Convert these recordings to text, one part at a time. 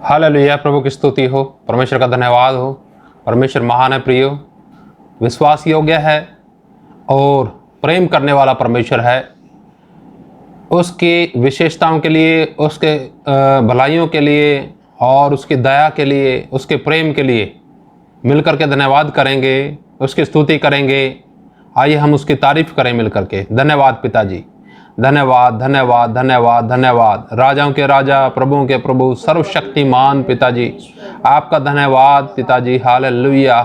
Hallelujah. प्रभु की स्तुति हो, परमेश्वर का धन्यवाद हो। परमेश्वर महान है, प्रियो, विश्वास योग्य है और प्रेम करने वाला परमेश्वर है। उसकी विशेषताओं के लिए, उसके भलाइयों के लिए और उसकी दया के लिए, उसके प्रेम के लिए मिलकर के धन्यवाद करेंगे, उसकी स्तुति करेंगे। आइए हम उसकी तारीफ करें मिलकर के। धन्यवाद पिताजी, धन्यवाद धन्यवाद धन्यवाद धन्यवाद। राजाओं के राजा, प्रभुओं के प्रभु, सर्वशक्तिमान पिताजी, आपका धन्यवाद पिताजी। हालेलुया।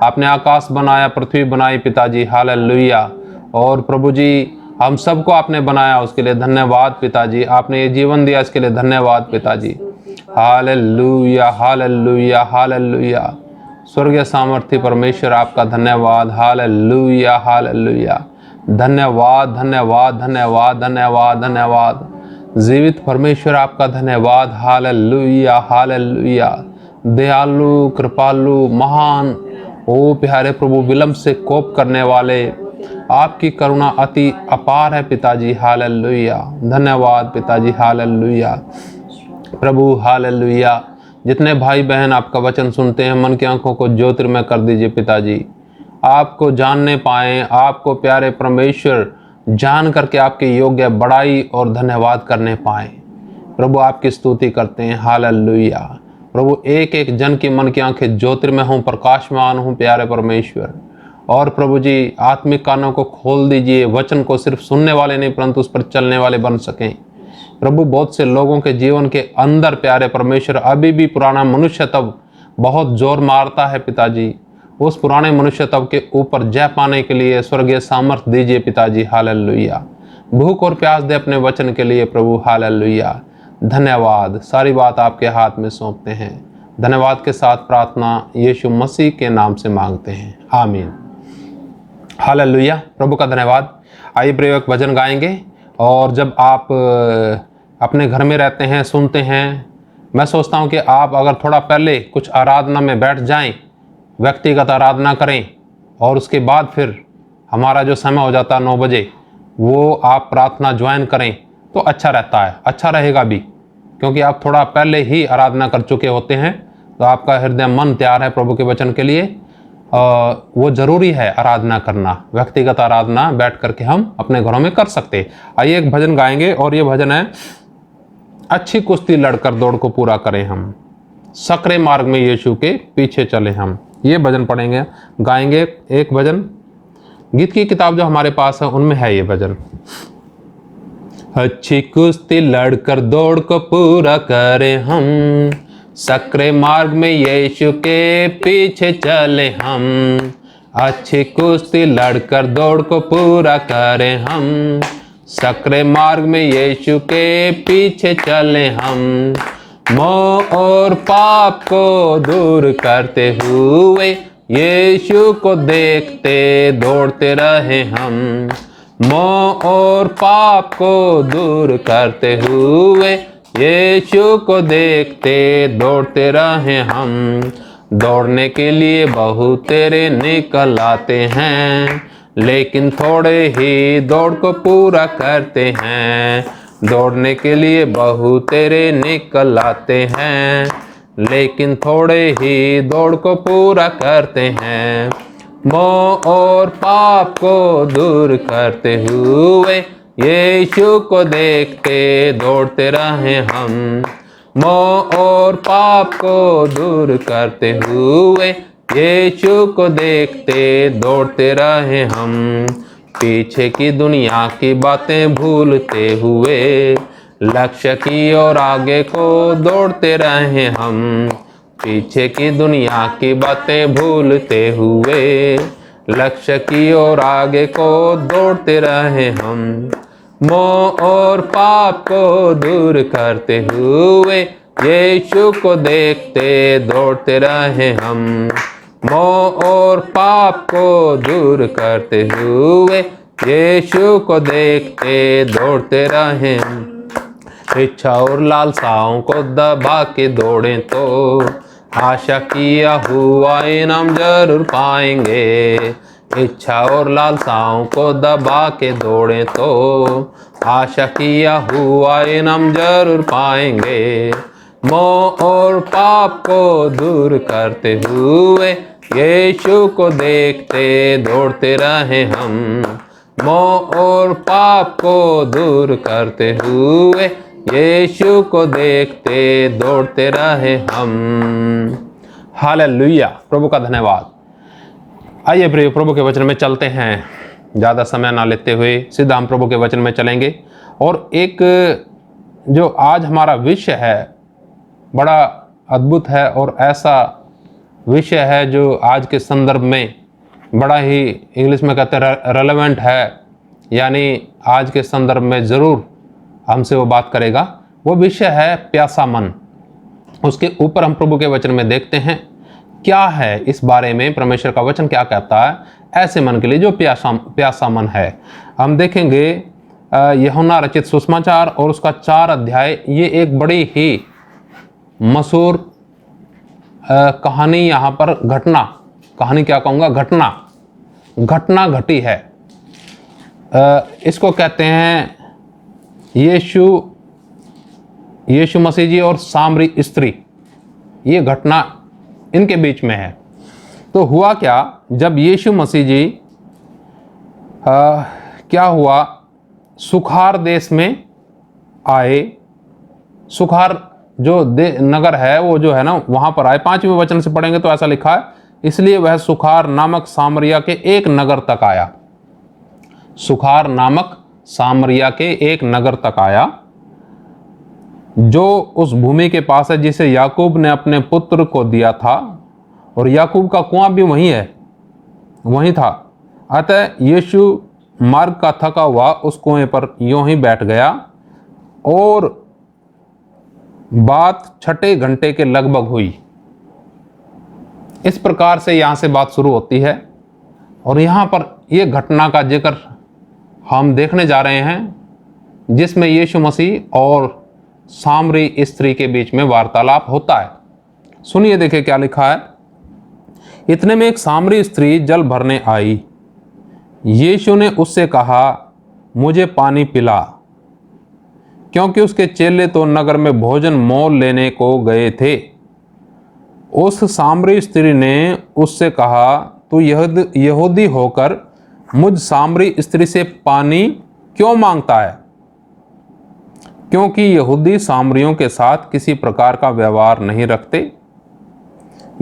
आपने आकाश बनाया, पृथ्वी बनाई पिताजी। हालेलुया। और प्रभु जी, हम सबको आपने बनाया, उसके लिए धन्यवाद पिताजी। आपने ये जीवन दिया, इसके लिए धन्यवाद पिताजी। Hallelujah hallelujah hallelujah. स्वर्गीय सामर्थ्य परमेश्वर, आपका धन्यवाद। Hallelujah hallelujah. धन्यवाद धन्यवाद धन्यवाद धन्यवाद धन्यवाद। जीवित परमेश्वर, आपका धन्यवाद। Hallelujah hallelujah. दयालु, कृपालु, महान, ओ प्यारे प्रभु, विलंब से कोप करने वाले, आपकी करुणा अति अपार है पिताजी। हालेलुया। धन्यवाद पिताजी। हालेलुया। प्रभु हालेलुया। जितने भाई बहन आपका वचन सुनते हैं, मन की आंखों को ज्योतिर्मय कर दीजिए पिताजी। आपको जानने पाएं, आपको प्यारे परमेश्वर जान करके आपके योग्य बड़ाई और धन्यवाद करने पाएं। प्रभु आपकी स्तुति करते हैं। हालेलुया। प्रभु एक एक जन की मन की आंखें ज्योतिर्मय हों, प्रकाशमान हों प्यारे परमेश्वर। और प्रभु जी, आत्मिक कानों को खोल दीजिए, वचन को सिर्फ सुनने वाले नहीं परंतु उस पर चलने वाले बन सकें। प्रभु, बहुत से लोगों के जीवन के अंदर प्यारे परमेश्वर अभी भी पुराना मनुष्य तब बहुत जोर मारता है पिताजी। उस पुराने मनुष्य तब के ऊपर जय पाने के लिए स्वर्गीय सामर्थ दीजिए पिताजी। हालेलुया। भूख और प्यास दे अपने वचन के लिए प्रभु। हालेलुया। धन्यवाद। सारी बात आपके हाथ में सौंपते हैं। धन्यवाद के साथ प्रार्थना यीशु मसीह के नाम से मांगते हैं, आमीन। हालेलुया। प्रभु का धन्यवाद। आइए प्रयोग भजन गाएंगे। और जब आप अपने घर में रहते हैं, सुनते हैं, मैं सोचता हूं कि आप अगर थोड़ा पहले कुछ आराधना में बैठ जाएं, व्यक्तिगत आराधना करें, और उसके बाद फिर हमारा जो समय हो जाता है 9 बजे, वो आप प्रार्थना ज्वाइन करें तो अच्छा रहता है, अच्छा रहेगा भी, क्योंकि आप थोड़ा पहले ही आराधना कर चुके होते हैं, तो आपका हृदय मन तैयार है प्रभु के वचन के लिए। वो ज़रूरी है आराधना करना। व्यक्तिगत आराधना बैठ करके हम अपने घरों में कर सकते। आइए एक भजन गाएंगे, और ये भजन है, अच्छी कुश्ती लड़कर दौड़ को पूरा करें हम, सकरे मार्ग में यीशु के पीछे चले हम। ये भजन पढ़ेंगे, गाएंगे। एक भजन, गीत की किताब जो हमारे पास है उनमें है ये भजन। अच्छी कुश्ती लड़कर दौड़ को पूरा करें हम, सकरे मार्ग में यीशु के पीछे चले हम। अच्छी कुश्ती लड़कर दौड़ को पूरा करें हम, सकरे मार्ग में यीशु के पीछे चले हम। मोह और पाप को दूर करते हुए यीशु को देखते दौड़ते रहे हम। मोह और पाप को दूर करते हुए यीशु को देखते दौड़ते रहे हम। दौड़ने के लिए बहुत तेरे निकल आते हैं, लेकिन थोड़े ही दौड़ को पूरा करते हैं। दौड़ने के लिए बहुत तेरे निकल आते हैं, लेकिन थोड़े ही दौड़ को पूरा करते हैं। मोह और पाप को दूर करते हुए यीशु को देखते दौड़ते रहे हम। मोह और पाप को दूर करते हुए यीशु को देखते दौड़ते रहे हम। पीछे की दुनिया की बातें भूलते हुए लक्ष्य की ओर आगे को दौड़ते रहे हम। पीछे की दुनिया की बातें भूलते हुए लक्ष्य की ओर आगे को दौड़ते रहे हम। मोह और पाप को दूर करते हुए यीशु को देखते दौड़ते रहे हम। मोह और पाप को दूर करते हुए यीशु को देखते दौड़ते रहे। इच्छा और लालसाओं को दबा के दौड़ें तो आशा किया हुआ इनाम जरूर पाएंगे। इच्छा और लालसाओं को दबा के दौड़ें तो आशा किया हुआ इनाम जरूर पाएंगे। मोह और पाप को दूर करते हुए यीशु को देखते दौड़ते रहे हम। मोह और पाप को दूर करते हुए यीशु को देखते दौड़ते रहे हम। हालेलुया, प्रभु का धन्यवाद। आइए प्रिय, प्रभु के वचन में चलते हैं। ज़्यादा समय ना लेते हुए सीधा हम प्रभु के वचन में चलेंगे। और एक जो आज हमारा विषय है बड़ा अद्भुत है और ऐसा विषय है जो आज के संदर्भ में बड़ा ही, इंग्लिश में कहते हैं रेलेवेंट है, यानी आज के संदर्भ में ज़रूर हमसे वो बात करेगा। वो विषय है प्यासा मन। उसके ऊपर हम प्रभु के वचन में देखते हैं क्या है इस बारे में, परमेश्वर का वचन क्या कहता है ऐसे मन के लिए जो प्यासा मन है। हम देखेंगे यूहन्ना रचित सुसमाचार और उसका 4 अध्याय। ये एक बड़ी ही मशहूर कहानी, यहाँ पर कहानी क्या कहूँगा, घटना घटी है। इसको कहते हैं यीशु मसीह जी और सामरी स्त्री। ये घटना इनके बीच में है। तो हुआ क्या, जब यीशु मसीह जी क्या हुआ, सुखार देश में आए। सुखार जो नगर है वो जो है ना, वहाँ पर आए। 5वें वचन से पढ़ेंगे तो ऐसा लिखा है, इसलिए वह सुखार नामक सामरिया के एक नगर तक आया। सुखार नामक सामरिया के एक नगर तक आया जो उस भूमि के पास है जिसे याकूब ने अपने पुत्र को दिया था, और याकूब का कुआं भी वहीं था। अतः यीशु मार्ग का थका हुआ उस कुएं पर यूं ही बैठ गया, और बात 6 घंटे के लगभग हुई। इस प्रकार से यहाँ से बात शुरू होती है। और यहाँ पर ये घटना का जिक्र हम देखने जा रहे हैं जिसमें यीशु मसीह और सामरी स्त्री के बीच में वार्तालाप होता है। सुनिए, देखिए क्या लिखा है। इतने में एक सामरी स्त्री जल भरने आई। यीशु ने उससे कहा, मुझे पानी पिला, क्योंकि उसके चेले तो नगर में भोजन मोल लेने को गए थे। उस सामरी स्त्री ने उससे कहा, तू यहूदी होकर मुझ सामरी स्त्री से पानी क्यों मांगता है? क्योंकि यहूदी सामरियों के साथ किसी प्रकार का व्यवहार नहीं रखते।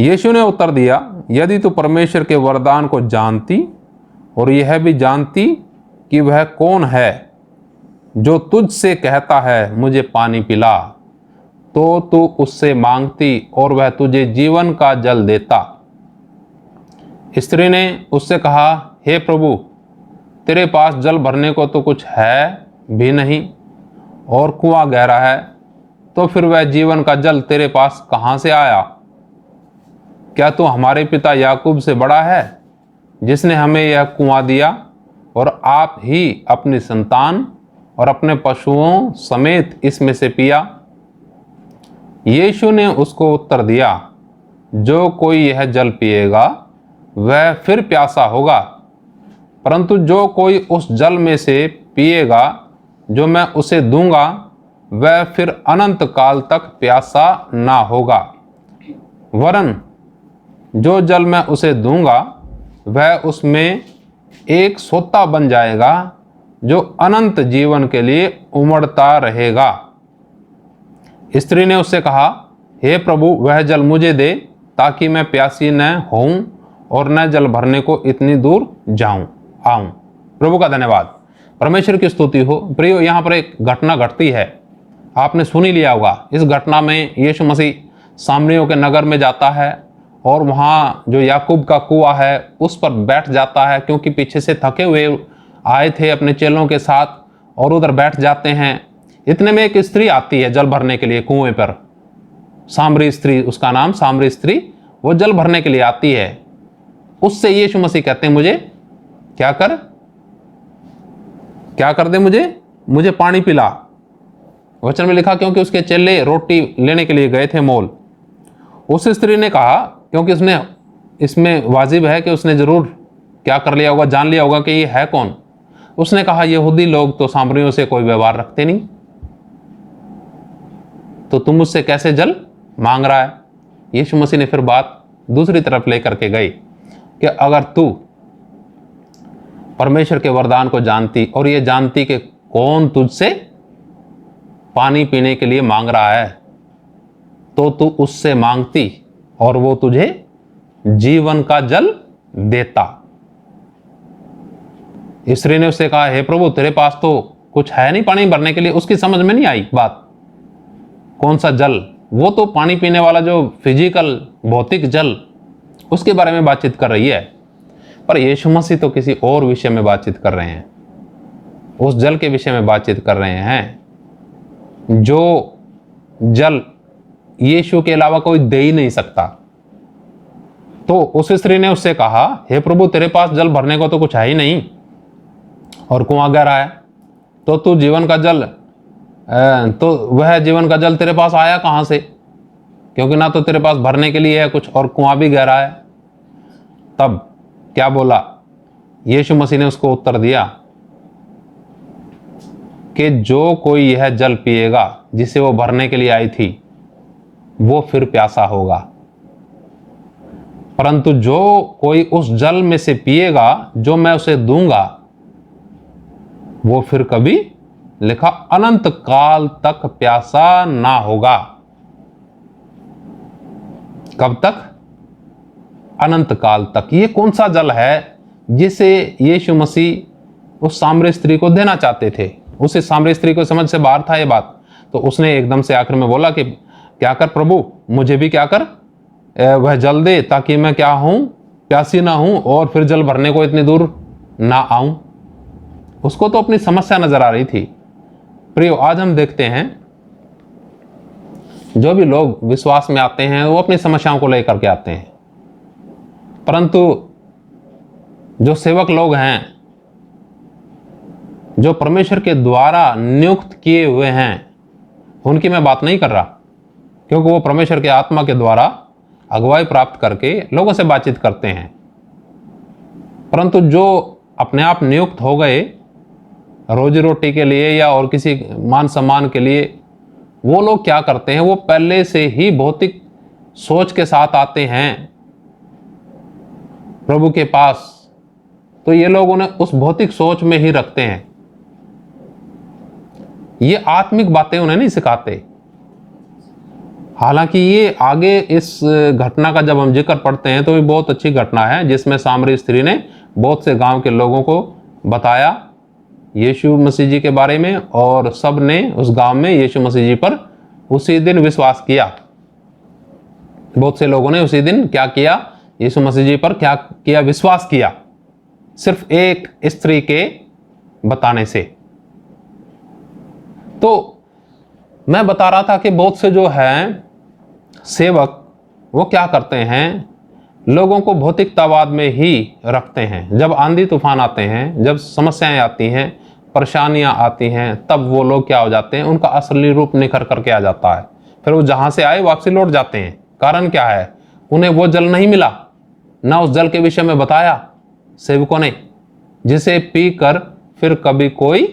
यीशु ने उत्तर दिया, यदि तू परमेश्वर के वरदान को जानती और यह भी जानती कि वह कौन है जो तुझसे कहता है मुझे पानी पिला, तो तू उससे मांगती और वह तुझे जीवन का जल देता। स्त्री ने उससे कहा, हे प्रभु, तेरे पास जल भरने को तो कुछ है भी नहीं और कुआं गहरा है, तो फिर वह जीवन का जल तेरे पास कहाँ से आया? क्या तू हमारे पिता याकूब से बड़ा है जिसने हमें यह कुआं दिया और आप ही अपनी संतान और अपने पशुओं समेत इसमें से पिया? यीशु ने उसको उत्तर दिया, जो कोई यह जल पिएगा वह फिर प्यासा होगा, परंतु जो कोई उस जल में से पिएगा जो मैं उसे दूंगा वह फिर अनंत काल तक प्यासा ना होगा, वरन जो जल मैं उसे दूंगा वह उसमें एक सोता बन जाएगा जो अनंत जीवन के लिए उमड़ता रहेगा। स्त्री ने उससे कहा, हे प्रभु, वह जल मुझे दे ताकि मैं प्यासी न होऊं और न जल भरने को इतनी दूर आऊं। प्रभु का धन्यवाद, परमेश्वर की स्तुति हो। प्रियो, यहाँ पर एक घटना घटती है, आपने सुन ही लिया होगा। इस घटना में यीशु मसीह सामरियों के नगर में जाता है और वहाँ जो याकूब का कुआं है उस पर बैठ जाता है, क्योंकि पीछे से थके हुए आए थे अपने चेलों के साथ, और उधर बैठ जाते हैं। इतने में एक स्त्री आती है जल भरने के लिए कुएं पर। सामरी स्त्री, उसका नाम सामरी स्त्री, वो जल भरने के लिए आती है। उससे यीशु मसीह कहते हैं, मुझे क्या कर दे, मुझे पानी पिला। वचन में लिखा, क्योंकि उसके चेले रोटी लेने के लिए गए थे मोल। उस स्त्री ने कहा, क्योंकि उसने इसमें वाजिब है कि उसने जरूर क्या कर लिया होगा, जान लिया होगा कि ये है कौन। उसने कहा, यहूदी लोग तो सामरियों से कोई व्यवहार रखते नहीं। तो तू मुझसे कैसे जल मांग रहा है? यीशु मसीह ने फिर बात दूसरी तरफ लेकर के गई कि अगर तू परमेश्वर के वरदान को जानती और ये जानती कि कौन तुझसे पानी पीने के लिए मांग रहा है, तो तू उससे मांगती और वो तुझे जीवन का जल देता। स्त्री ने उससे कहा, हे प्रभु, तेरे पास तो कुछ है नहीं पानी भरने के लिए। उसकी समझ में नहीं आई बात, कौन सा जल? वो तो पानी पीने वाला जो फिजिकल भौतिक जल, उसके बारे में बातचीत कर रही है। पर यीशु मसीह तो किसी और विषय में बातचीत कर रहे हैं, उस जल के विषय में बातचीत कर रहे हैं जो जल यीशु के अलावा कोई दे ही नहीं सकता। तो उस स्त्री ने उससे कहा, हे प्रभु, तेरे पास जल भरने को तो कुछ है ही नहीं और कुआं गहरा है, तो तू जीवन का जल तो वह जीवन का जल तेरे पास आया कहां से? क्योंकि ना तो तेरे पास भरने के लिए है कुछ और कुआं भी गहरा है। तब क्या बोला? यीशु मसीह ने उसको उत्तर दिया कि जो कोई यह जल पिएगा जिसे वो भरने के लिए आई थी, वो फिर प्यासा होगा, परंतु जो कोई उस जल में से पिएगा जो मैं उसे दूंगा, वो फिर कभी, लिखा, अनंत काल तक प्यासा ना होगा। कब तक? अनंत काल तक। ये कौन सा जल है जिसे यीशु मसीह उस सामरी स्त्री को देना चाहते थे? उसे सामरी स्त्री को समझ से बाहर था ये बात। तो उसने एकदम से आखिर में बोला कि क्या कर प्रभु, मुझे भी क्या कर वह जल दे, ताकि मैं क्या हूं, प्यासी ना हूं और फिर जल भरने को इतनी दूर ना आऊं। उसको तो अपनी समस्या नजर आ रही थी। प्रियो, आज हम देखते हैं जो भी लोग विश्वास में आते हैं वो अपनी समस्याओं को लेकर के आते हैं, परंतु जो सेवक लोग हैं, जो परमेश्वर के द्वारा नियुक्त किए हुए हैं, उनकी मैं बात नहीं कर रहा, क्योंकि वो परमेश्वर के आत्मा के द्वारा अगुवाई प्राप्त करके लोगों से बातचीत करते हैं। परंतु जो अपने आप नियुक्त हो गए रोजी रोटी के लिए या और किसी मान सम्मान के लिए, वो लोग क्या करते हैं? वो पहले से ही भौतिक सोच के साथ आते हैं प्रभु के पास, तो ये लोग उन्हें उस भौतिक सोच में ही रखते हैं। ये आत्मिक बातें उन्हें नहीं सिखाते। हालांकि ये आगे इस घटना का जब हम जिक्र पढ़ते हैं तो ये बहुत अच्छी घटना है, जिसमें सामरी स्त्री ने बहुत से गांव के लोगों को बताया यीशु मसीह जी के बारे में, और सब ने उस गांव में यीशु मसीह जी पर उसी दिन विश्वास किया। बहुत से लोगों ने उसी दिन क्या किया? यीशु मसीह जी पर क्या किया? विश्वास किया, सिर्फ एक स्त्री के बताने से। तो मैं बता रहा था कि बहुत से जो हैं सेवक, वो क्या करते हैं? लोगों को भौतिकतावाद में ही रखते हैं। जब आंधी तूफान आते हैं, जब समस्याएं आती हैं, परेशानियां आती हैं, तब वो लोग क्या हो जाते हैं? उनका असली रूप निखर करके आ जाता है। फिर वो जहां से आए वापसी लौट जाते हैं। कारण क्या है? उन्हें वो जल नहीं मिला, ना उस जल के विषय में बताया सेवकों ने, जिसे पीकर फिर कभी कोई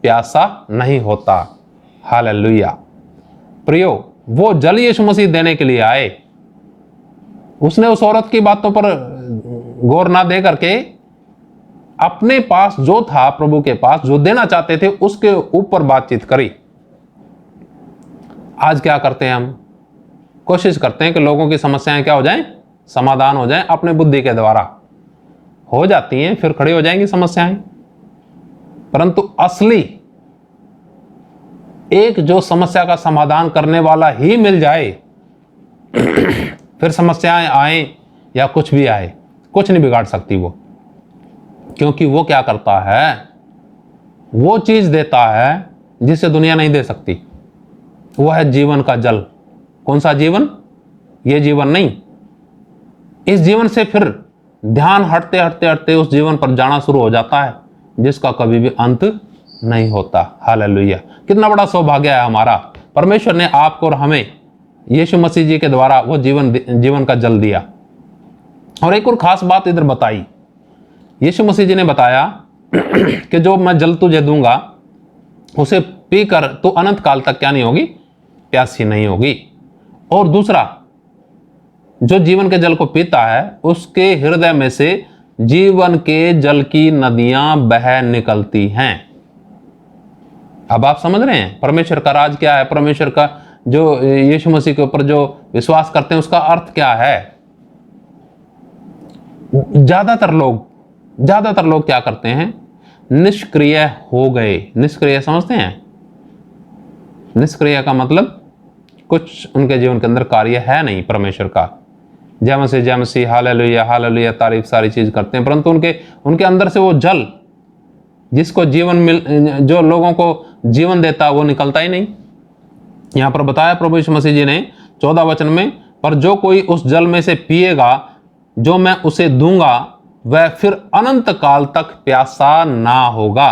प्यासा नहीं होता। हालेलुया। प्रियो, वो जल यीशु मसीह देने के लिए आए। उसने उस औरत की बातों पर गौर ना दे करके अपने पास जो था, प्रभु के पास जो देना चाहते थे, उसके ऊपर बातचीत करी। आज क्या करते हैं? हम कोशिश करते हैं कि लोगों की समस्याएं क्या हो जाएं? समाधान हो जाएं। अपने बुद्धि के द्वारा हो जाती हैं, फिर खड़ी हो जाएंगी समस्याएं। परंतु असली एक जो समस्या का समाधान करने वाला ही मिल जाए, फिर समस्याएं आए या कुछ भी आए, कुछ नहीं बिगाड़ सकती वो। क्योंकि वो क्या करता है? वो चीज देता है जिसे दुनिया नहीं दे सकती। वो है जीवन का जल। कौन सा जीवन? ये जीवन नहीं। इस जीवन से फिर ध्यान हटते हटते हटते उस जीवन पर जाना शुरू हो जाता है, जिसका कभी भी अंत नहीं होता। हालेलुया। कितना बड़ा सौभाग्य है हमारा। परमेश्वर ने आपको और हमें यीशु मसीह जी के द्वारा वो जीवन का जल दिया। और एक और खास बात इधर बताई, यीशु मसीह जी ने बताया कि जो मैं जल तुझे दूंगा, उसे पीकर तो अनंत काल तक क्या नहीं होगी? प्यासी नहीं होगी। और दूसरा, जो जीवन के जल को पीता है उसके हृदय में से जीवन के जल की नदियां बह निकलती हैं। अब आप समझ रहे हैं परमेश्वर का राज क्या है, परमेश्वर का जो यीशु मसीह के ऊपर जो विश्वास करते हैं उसका अर्थ क्या है। ज्यादातर लोग क्या करते हैं, निष्क्रिय हो गए। निष्क्रिय समझते हैं? निष्क्रिय का मतलब कुछ उनके जीवन के अंदर कार्य है नहीं परमेश्वर का। जय मसीह हालेलुया हालेलुया तारीफ सारी चीज करते हैं, परंतु उनके अंदर से वो जल जिसको जो लोगों को जीवन देता वो निकलता ही नहीं। यहां पर बताया प्रभु यीशु मसीह जी ने 14 वचन में, पर जो कोई उस जल में से पिएगा जो मैं उसे दूंगा वह फिर अनंत काल तक प्यासा ना होगा।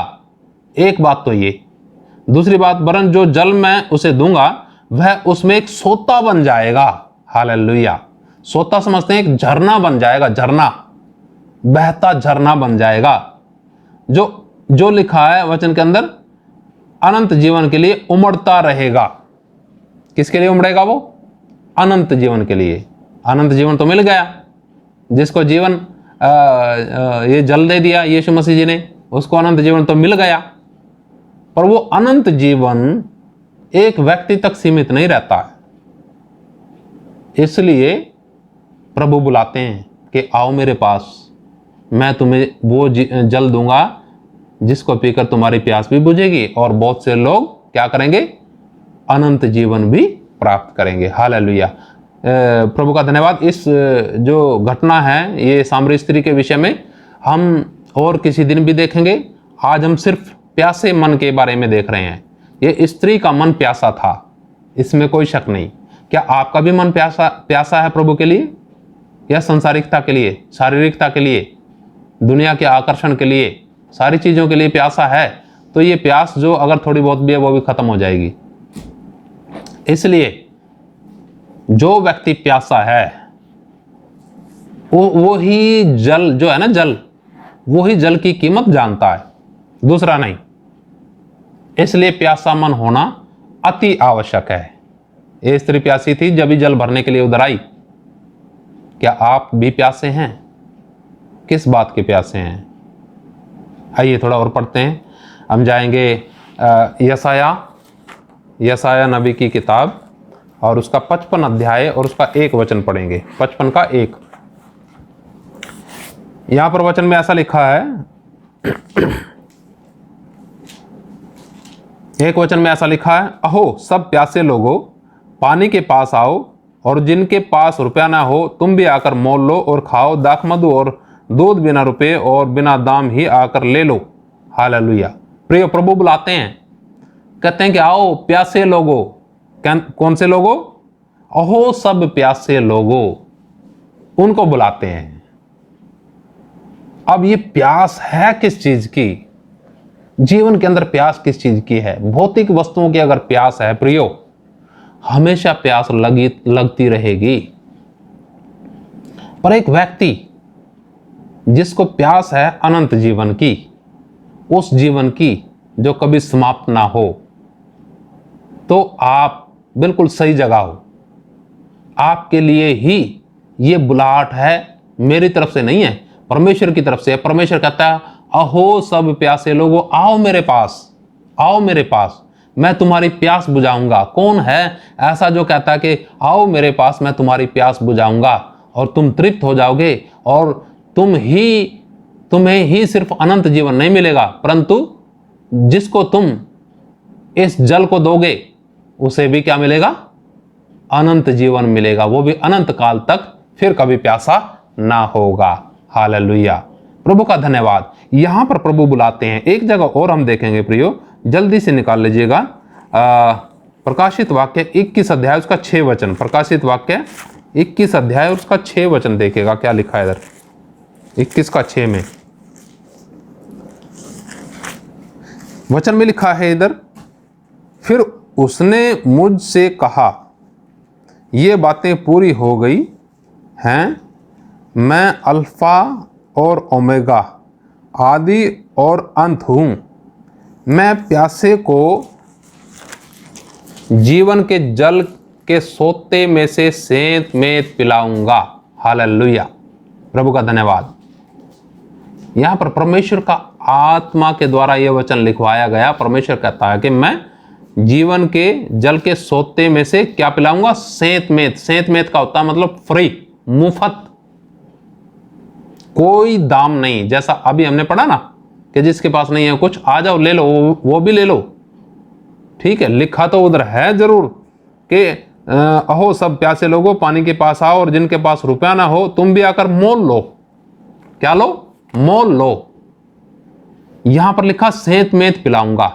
एक बात तो ये, दूसरी बात, वरन जो जल मैं उसे दूंगा वह उसमें एक सोता बन जाएगा। हालेलुया। सोता समझते हैं, एक झरना बन जाएगा, झरना, बहता झरना बन जाएगा। जो लिखा है वचन के अंदर, अनंत जीवन के लिए उमड़ता रहेगा। किसके लिए उमड़ेगा वो? अनंत जीवन के लिए। अनंत जीवन तो मिल गया, जिसको जीवन ये जल दे दिया यीशु मसीह जी ने, उसको अनंत जीवन तो मिल गया। पर वो अनंत जीवन एक व्यक्ति तक सीमित नहीं रहता है, इसलिए प्रभु बुलाते हैं कि आओ मेरे पास, मैं तुम्हें वो जल दूंगा जिसको पीकर तुम्हारी प्यास भी बुझेगी और बहुत से लोग क्या करेंगे, अनंत जीवन भी प्राप्त करेंगे। हालेलुया। प्रभु का धन्यवाद। इस जो घटना है ये सामरी स्त्री के विषय में हम और किसी दिन भी देखेंगे। आज हम सिर्फ प्यासे मन के बारे में देख रहे हैं। ये स्त्री का मन प्यासा था, इसमें कोई शक नहीं। क्या आपका भी मन प्यासा है प्रभु के लिए, या संसारिकता के लिए, शारीरिकता के लिए, दुनिया के आकर्षण के लिए, सारी चीजों के लिए प्यासा है? तो ये प्यास जो अगर थोड़ी बहुत भी है वो भी खत्म हो जाएगी। इसलिए जो व्यक्ति प्यासा है वो ही जल जो है ना, जल, वो ही जल की कीमत जानता है, दूसरा नहीं। इसलिए प्यासा मन होना अति आवश्यक है। ये स्त्री प्यासी थी, जब भी जल भरने के लिए उधर आई। क्या आप भी प्यासे हैं? किस बात के प्यासे हैं? आइए थोड़ा और पढ़ते हैं। हम जाएंगे यशाया नबी की किताब और उसका 55 अध्याय और उसका 1 वचन पढ़ेंगे। 55 का 1। यहां पर वचन में ऐसा लिखा है, 1 वचन में ऐसा लिखा है, अहो सब प्यासे लोगों पानी के पास आओ, और जिनके पास रुपया ना हो तुम भी आकर मोल लो और खाओ, दाखमधु और दूध बिना रुपये और बिना दाम ही आकर ले लो। हालेलुया। प्रिय प्रभु बुलाते हैं, कहते हैं कि आओ प्यासे लोगों। कौन से लोगों? अहो सब प्यासे लोगों, उनको बुलाते हैं। अब ये प्यास है किस चीज की? जीवन के अंदर प्यास किस चीज की है? भौतिक वस्तुओं की अगर प्यास है प्रियो, हमेशा प्यास लगती रहेगी। पर एक व्यक्ति जिसको प्यास है अनंत जीवन की, उस जीवन की जो कभी समाप्त ना हो, तो आप बिल्कुल सही जगह हो। आपके लिए ही ये बुलाहट है, मेरी तरफ से नहीं है, परमेश्वर की तरफ से है। परमेश्वर कहता है, अहो सब प्यासे लोगों आओ मेरे पास, आओ मेरे पास, मैं तुम्हारी प्यास बुझाऊंगा। कौन है ऐसा जो कहता है कि आओ मेरे पास, मैं तुम्हारी प्यास बुझाऊंगा और तुम तृप्त हो जाओगे, और तुम्हें ही सिर्फ अनंत जीवन नहीं मिलेगा, परंतु जिसको तुम इस जल को दोगे उसे भी क्या मिलेगा? अनंत जीवन मिलेगा, वो भी अनंत काल तक, फिर कभी प्यासा ना होगा। हालेलुया। प्रभु का धन्यवाद। यहां पर प्रभु बुलाते हैं। एक जगह और हम देखेंगे प्रियो, जल्दी से निकाल लीजिएगा। प्रकाशित वाक्य 21 अध्याय उसका 6 वचन। प्रकाशित वाक्य 21 अध्याय उसका 6 वचन देखिएगा क्या लिखा है इधर। 21 का 6 में वचन में लिखा है इधर, फिर उसने मुझसे कहा, ये बातें पूरी हो गई हैं, मैं अल्फा और ओमेगा, आदि और अंत हूं। मैं प्यासे को जीवन के जल के सोते में से सेंत मेत पिलाऊंगा। हालेलुया, प्रभु का धन्यवाद। यहां पर परमेश्वर का आत्मा के द्वारा यह वचन लिखवाया गया। परमेश्वर कहता है कि मैं जीवन के जल के सोते में से क्या पिलाऊंगा? सेंत मेत। सेंत मेत का होता है मतलब फ्री, मुफ्त, कोई दाम नहीं। जैसा अभी हमने पढ़ा ना कि जिसके पास नहीं है कुछ, आ जाओ ले लो, वो भी ले लो। ठीक है, लिखा तो उधर है जरूर कि अहो सब प्यासे लोगों पानी के पास आओ, और जिनके पास रुपया ना हो तुम भी आकर मोल लो। क्या लो? मोल लो। यहां पर लिखा सेंत मेत पिलाऊंगा।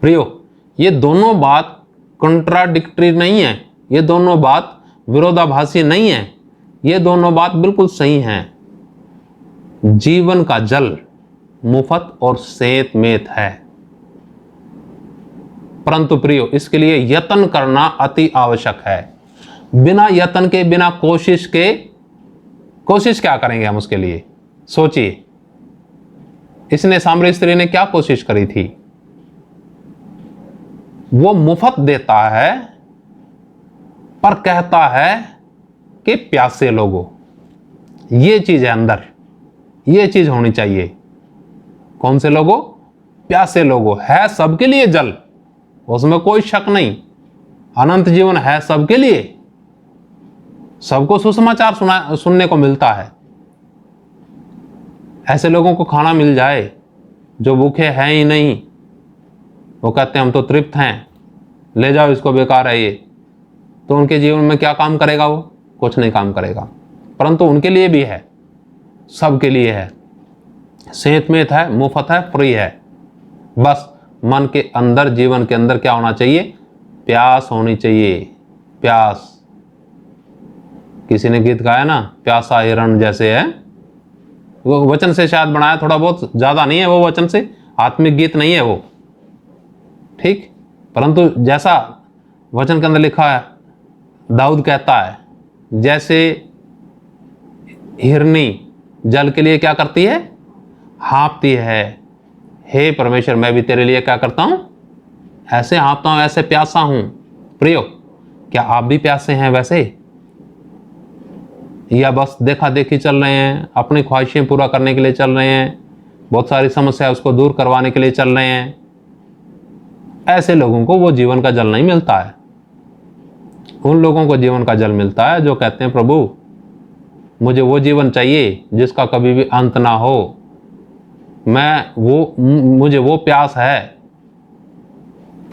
प्रियो, ये दोनों बात कंट्राडिक्टरी नहीं है, ये दोनों बात विरोधाभासी नहीं है, ये दोनों बात बिल्कुल सही हैं। जीवन का जल मुफ्त और सेंत मेत है, परंतु प्रियो इसके लिए यत्न करना अति आवश्यक है। बिना यत्न के, बिना कोशिश के, कोशिश क्या करेंगे हम उसके लिए? सोचिए, इसने सामरी स्त्री ने क्या कोशिश करी थी? वो मुफ्त देता है पर कहता है कि प्यासे लोगों, ये चीज है अंदर, ये चीज होनी चाहिए। कौन से लोगों? प्यासे लोगों। है सबके लिए जल, उसमें कोई शक नहीं। अनंत जीवन है सबके लिए, सबको सुसमाचार सुनने को मिलता है। ऐसे लोगों को खाना मिल जाए जो भूखे हैं ही नहीं, वो कहते हैं हम तो तृप्त हैं, ले जाओ इसको, बेकार है ये, तो उनके जीवन में क्या काम करेगा? वो कुछ नहीं काम करेगा। परंतु उनके लिए भी है, सबके लिए है, सेंत मेत है, मुफ्त है, फ्री है। बस मन के अंदर, जीवन के अंदर क्या होना चाहिए? प्यास होनी चाहिए। प्यास। किसी ने गीत गाया ना, प्यासा हिरण जैसे है। वो वचन से शायद बनाया, थोड़ा बहुत, ज्यादा नहीं है वो वचन से, आत्मिक गीत नहीं है वो, ठीक। परंतु जैसा वचन के अंदर लिखा है, दाऊद कहता है जैसे हिरनी जल के लिए क्या करती है? हाँफती है। हे परमेश्वर, मैं भी तेरे लिए क्या करता हूं? ऐसे हाँफता हूं, ऐसे प्यासा हूं। प्रियो, क्या आप भी प्यासे हैं वैसे? या बस देखा देखी चल रहे हैं, अपनी ख्वाहिशें पूरा करने के लिए चल रहे हैं, बहुत सारी समस्या उसको दूर करवाने के लिए चल रहे हैं? ऐसे लोगों को वो जीवन का जल नहीं मिलता है। उन लोगों को जीवन का जल मिलता है जो कहते हैं प्रभु मुझे वो जीवन चाहिए जिसका कभी भी अंत ना हो। मुझे वो प्यास है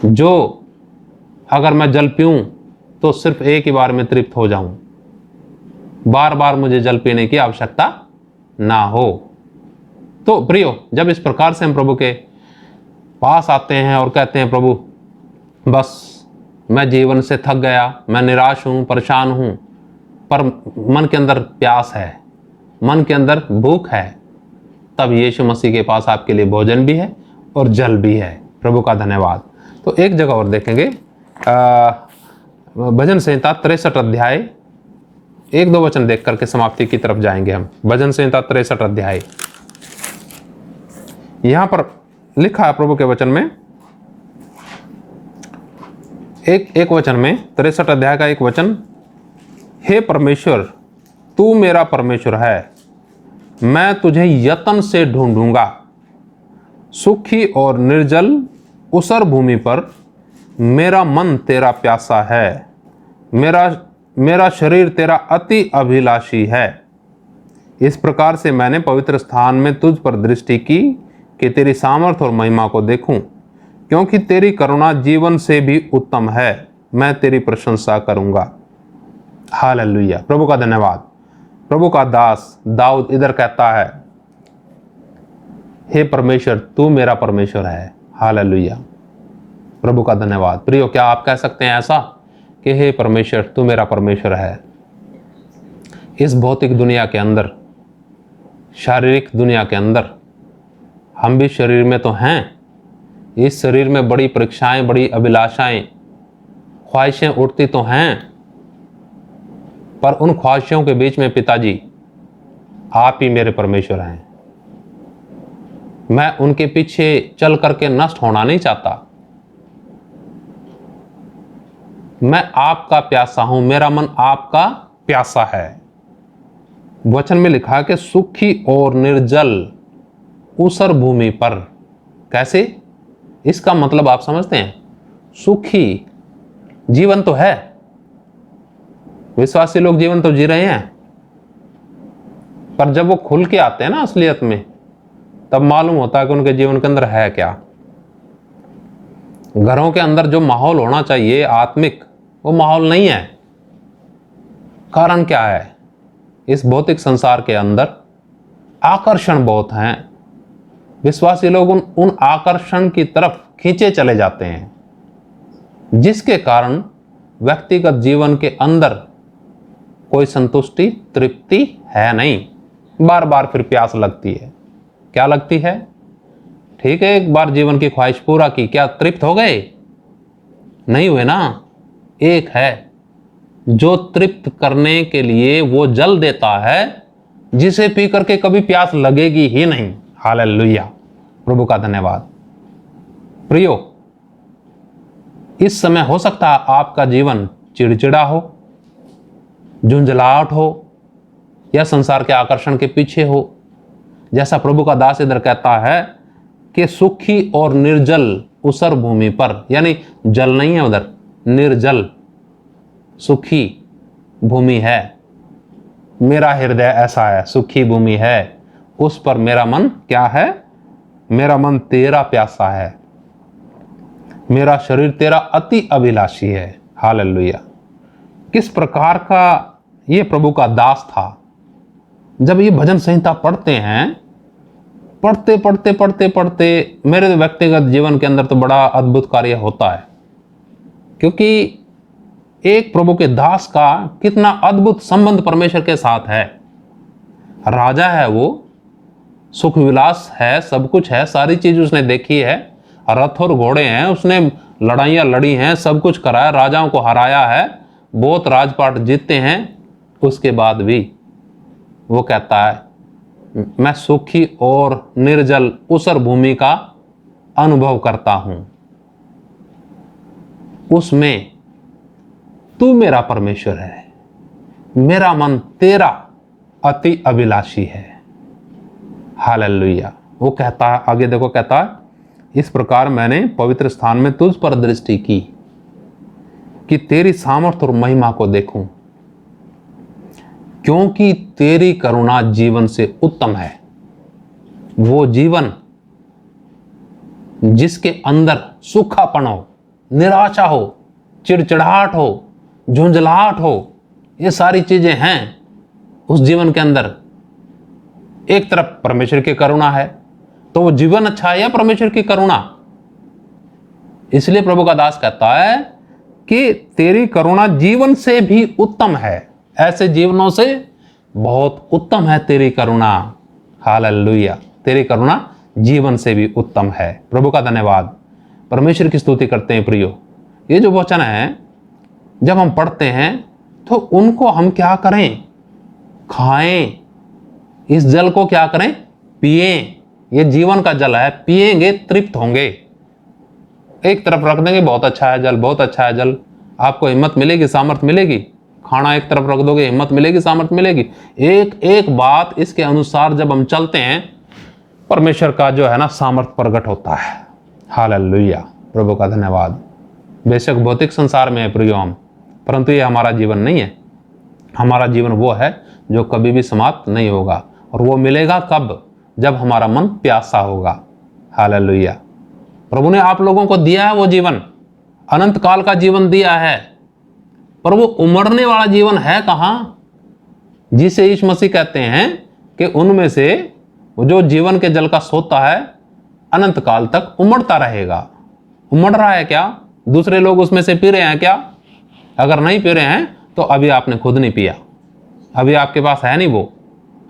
जो अगर मैं जल पीऊं तो सिर्फ एक ही बार में तृप्त हो जाऊं, बार बार मुझे जल पीने की आवश्यकता ना हो। तो प्रियो, जब इस प्रकार से हम प्रभु के पास आते हैं और कहते हैं प्रभु बस मैं जीवन से थक गया, मैं निराश हूं, परेशान हूं, पर मन के अंदर प्यास है, मन के अंदर भूख है, तब यीशु मसीह के पास आपके लिए भोजन भी है और जल भी है। प्रभु का धन्यवाद। तो एक जगह और देखेंगे, भजन संहिता 63 अध्याय, 1-2 वचन देख करके समाप्ति की तरफ जाएंगे हम। भजन संहिता 63 अध्याय, यहां पर लिखा है प्रभु के वचन में, एक वचन में, 63 अध्याय का एक वचन, हे परमेश्वर तू मेरा परमेश्वर है, मैं तुझे यत्न से ढूंढूंगा। सूखी और निर्जल ऊसर भूमि पर मेरा मन तेरा प्यासा है, मेरा शरीर तेरा अति अभिलाषी है। इस प्रकार से मैंने पवित्र स्थान में तुझ पर दृष्टि की कि तेरी सामर्थ और महिमा को देखूं, क्योंकि तेरी करुणा जीवन से भी उत्तम है। मैं तेरी प्रशंसा करूंगा। हालेलुया, प्रभु का धन्यवाद। प्रभु का दास दाऊद इधर कहता है हे परमेश्वर तू मेरा परमेश्वर है। हालेलुया, प्रभु का धन्यवाद। प्रियो, क्या आप कह सकते हैं ऐसा कि हे परमेश्वर तू मेरा परमेश्वर है? इस भौतिक दुनिया के अंदर, शारीरिक दुनिया के अंदर, हम भी शरीर में तो हैं, इस शरीर में बड़ी परीक्षाएं, बड़ी अभिलाषाएं, ख्वाहिशें उठती तो हैं, पर उन ख्वाहिशों के बीच में पिताजी आप ही मेरे परमेश्वर हैं। मैं उनके पीछे चल करके नष्ट होना नहीं चाहता, मैं आपका प्यासा हूं, मेरा मन आपका प्यासा है। वचन में लिखा है कि सूखी और निर्जल ऊसर भूमि पर। कैसे? इसका मतलब आप समझते हैं? सूखी जीवन तो है, विश्वासी लोग जीवन तो जी रहे हैं, पर जब वो खुल के आते हैं ना असलियत में, तब मालूम होता है कि उनके जीवन के अंदर है क्या। घरों के अंदर जो माहौल होना चाहिए आत्मिक, वो माहौल नहीं है। कारण क्या है? इस भौतिक संसार के अंदर आकर्षण बहुत हैं। विश्वासी लोग उन आकर्षण की तरफ खींचे चले जाते हैं, जिसके कारण व्यक्तिगत जीवन के अंदर कोई संतुष्टि, तृप्ति है नहीं। बार बार फिर प्यास लगती है। क्या लगती है? ठीक है, एक बार जीवन की ख्वाहिश पूरा की, क्या तृप्त हो गए? नहीं हुए ना। एक है जो तृप्त करने के लिए वो जल देता है, जिसे पी करके कभी प्यास लगेगी ही नहीं। हालेलुया, प्रभु का धन्यवाद। प्रियो, इस समय हो सकता है आपका जीवन चिड़चिड़ा हो, झुंझलाहट हो, या संसार के आकर्षण के पीछे हो। जैसा प्रभु का दास इधर कहता है कि सूखी और निर्जल ऊसर भूमि पर, यानी जल नहीं है उधर, निर्जल सूखी भूमि है। मेरा हृदय ऐसा है, सूखी भूमि है, उस पर मेरा मन क्या है? मेरा मन तेरा प्यासा है, मेरा शरीर तेरा अति अभिलाषी है। हालेलुया। किस प्रकार का ये प्रभु का दास था। जब ये भजन संहिता पढ़ते हैं, पढ़ते पढ़ते पढ़ते पढ़ते मेरे व्यक्तिगत जीवन के अंदर तो बड़ा अद्भुत कार्य होता है, क्योंकि एक प्रभु के दास का कितना अद्भुत संबंध परमेश्वर के साथ है। राजा है वो, सुख विलास है, सब कुछ है, सारी चीज उसने देखी है, रथ और घोड़े हैं, उसने लड़ाइयाँ लड़ी हैं, सब कुछ करा है, राजाओं को हराया है, बहुत राजपाट जीते हैं। उसके बाद भी वो कहता है मैं सूखी और निर्जल ऊसर भूमि का अनुभव करता हूं, उसमें तू मेरा परमेश्वर है, मेरा मन तेरा अति अभिलाषी है। हालेलुया। वो कहता है, आगे देखो, कहता है इस प्रकार मैंने पवित्र स्थान में तुझ पर दृष्टि की कि तेरी सामर्थ और महिमा को देखूं, क्योंकि तेरी करुणा जीवन से उत्तम है। वो जीवन जिसके अंदर सूखापन हो, निराशा हो, चिड़चिड़ाहट हो, झुंझलाहट हो, ये सारी चीजें हैं उस जीवन के अंदर। एक तरफ परमेश्वर की करुणा है, तो वो जीवन अच्छा है या परमेश्वर की करुणा? इसलिए प्रभु का दास कहता है कि तेरी करुणा जीवन से भी उत्तम है। ऐसे जीवनों से बहुत उत्तम है तेरी करुणा। हालेलुया। तेरी करुणा जीवन से भी उत्तम है। प्रभु का धन्यवाद। परमेश्वर की स्तुति करते हैं प्रियो। ये जो वचन है जब हम पढ़ते हैं तो उनको हम क्या करें? खाएं। इस जल को क्या करें? पिएं। ये जीवन का जल है, पिएंगे तृप्त होंगे। एक तरफ रख देंगे बहुत अच्छा है जल, बहुत अच्छा है जल, आपको हिम्मत मिलेगी, सामर्थ मिलेगी। खाना एक तरफ रख दोगे, हिम्मत मिलेगी, सामर्थ मिलेगी। एक एक बात इसके अनुसार जब हम चलते हैं, परमेश्वर का जो है ना सामर्थ प्रकट होता है। हालेलुया। प्रभु का धन्यवाद। बेशक भौतिक संसार में है प्रियो हम, परंतु ये हमारा जीवन नहीं है। हमारा जीवन वो है जो कभी भी समाप्त नहीं होगा, और वो मिलेगा कब? जब हमारा मन प्यासा होगा। हालेलुया। प्रभु ने आप लोगों को दिया है वो जीवन, अनंत काल का जीवन दिया है, पर वो उमड़ने वाला जीवन है कहां? जिसे यीशु मसीह कहते हैं कि उनमें से जो जीवन के जल का सोता है अनंत काल तक उमड़ता रहेगा। उमड़ रहा है क्या? दूसरे लोग उसमें से पी रहे हैं क्या? अगर नहीं पी रहे हैं तो अभी आपने खुद नहीं पिया, अभी आपके पास है नहीं वो।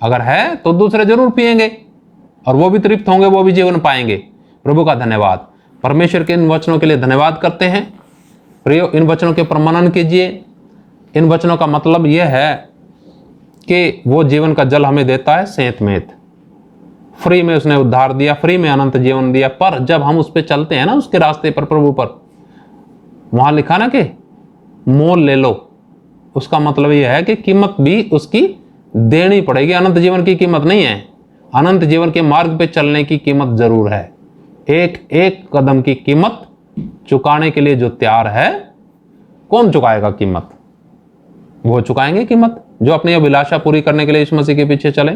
अगर है तो दूसरे जरूर पिएंगे और वो भी तृप्त होंगे, वो भी जीवन पाएंगे। प्रभु का धन्यवाद। परमेश्वर के इन वचनों के लिए धन्यवाद करते हैं प्रियो। इन वचनों के ऊपर मनन कीजिए। इन वचनों का मतलब यह है कि वो जीवन का जल हमें देता है सेंत मेत, फ्री में उसने उद्धार दिया, फ्री में अनंत जीवन दिया। पर जब हम उस पर चलते हैं ना, उसके रास्ते पर, प्रभु पर, वहां लिखा ना कि मोल ले लो। उसका मतलब यह है कि कीमत भी उसकी देनी पड़ेगी। अनंत जीवन की कीमत नहीं है, अनंत जीवन के मार्ग पे चलने की कीमत जरूर है। एक एक कदम की कीमत चुकाने के लिए जो तैयार है, कौन चुकाएगा कीमत? वो चुकाएंगे कीमत जो अपनी अभिलाषा पूरी करने के लिए इस मसीह के पीछे चले,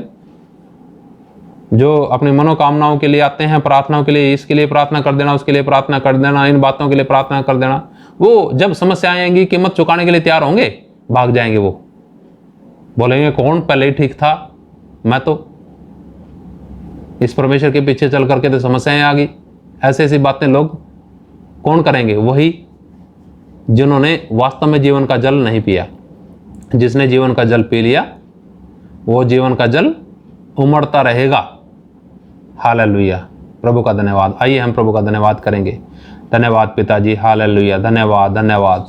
जो अपनी मनोकामनाओं के लिए आते हैं, प्रार्थनाओं के लिए, इसके लिए प्रार्थना कर देना, उसके लिए प्रार्थना कर देना, इन बातों के लिए प्रार्थना कर देना। वो जब समस्याएं आएंगी, कीमत चुकाने के लिए तैयार होंगे, भाग जाएंगे। वो बोलेंगे कौन पहले ही ठीक था, मैं तो इस परमेश्वर के पीछे चल करके तो समस्याएं आ गई। ऐसी ऐसी बातें लोग कौन करेंगे? वही जिन्होंने वास्तव में जीवन का जल नहीं पिया। जिसने जीवन का जल पी लिया, वो जीवन का जल उमड़ता रहेगा। हालेलुया, प्रभु का धन्यवाद। आइए हम प्रभु का धन्यवाद करेंगे। धन्यवाद पिताजी, हालेलुया, धन्यवाद धन्यवाद।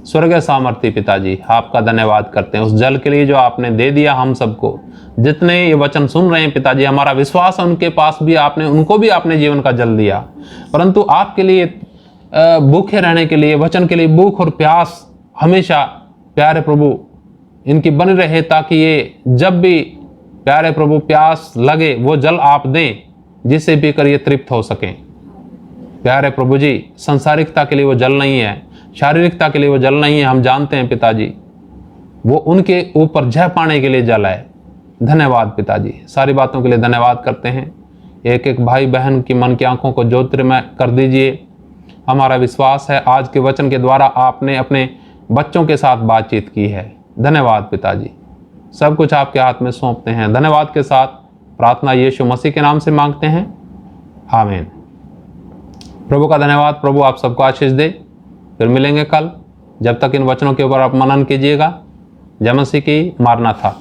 स्वर्गीय सामर्थी पिताजी, आपका धन्यवाद करते हैं उस जल के लिए जो आपने दे दिया हम सबको। जितने ये वचन सुन रहे हैं पिताजी, हमारा विश्वास है उनके पास भी आपने, उनको भी आपने जीवन का जल दिया, परंतु आपके लिए भूखे रहने के लिए, वचन के लिए भूख और प्यास हमेशा प्यारे प्रभु इनकी बनी रहे, ताकि ये जब भी प्यारे प्रभु प्यास लगे वो जल आप दें जिससे पीकर ये तृप्त हो सकें। प्यारे प्रभु जी, संसारिकता के लिए वो जल नहीं है, शारीरिकता के लिए वो जल नहीं है, हम जानते हैं पिताजी, वो उनके ऊपर जय पाने के लिए जल है। धन्यवाद पिताजी, सारी बातों के लिए धन्यवाद करते हैं। एक एक भाई बहन की मन की आंखों को ज्योतिर्मय कर दीजिए। हमारा विश्वास है आज के वचन के द्वारा आपने अपने बच्चों के साथ बातचीत की है। धन्यवाद पिताजी, सब कुछ आपके हाथ में सौंपते हैं। धन्यवाद के साथ प्रार्थना यीशु मसीह के नाम से मांगते हैं, आमीन। प्रभु का धन्यवाद। प्रभु आप सबको आशीष दे। फिर मिलेंगे कल। जब तक इन वचनों के ऊपर आप मनन कीजिएगा। जय मसीह की। मारना था।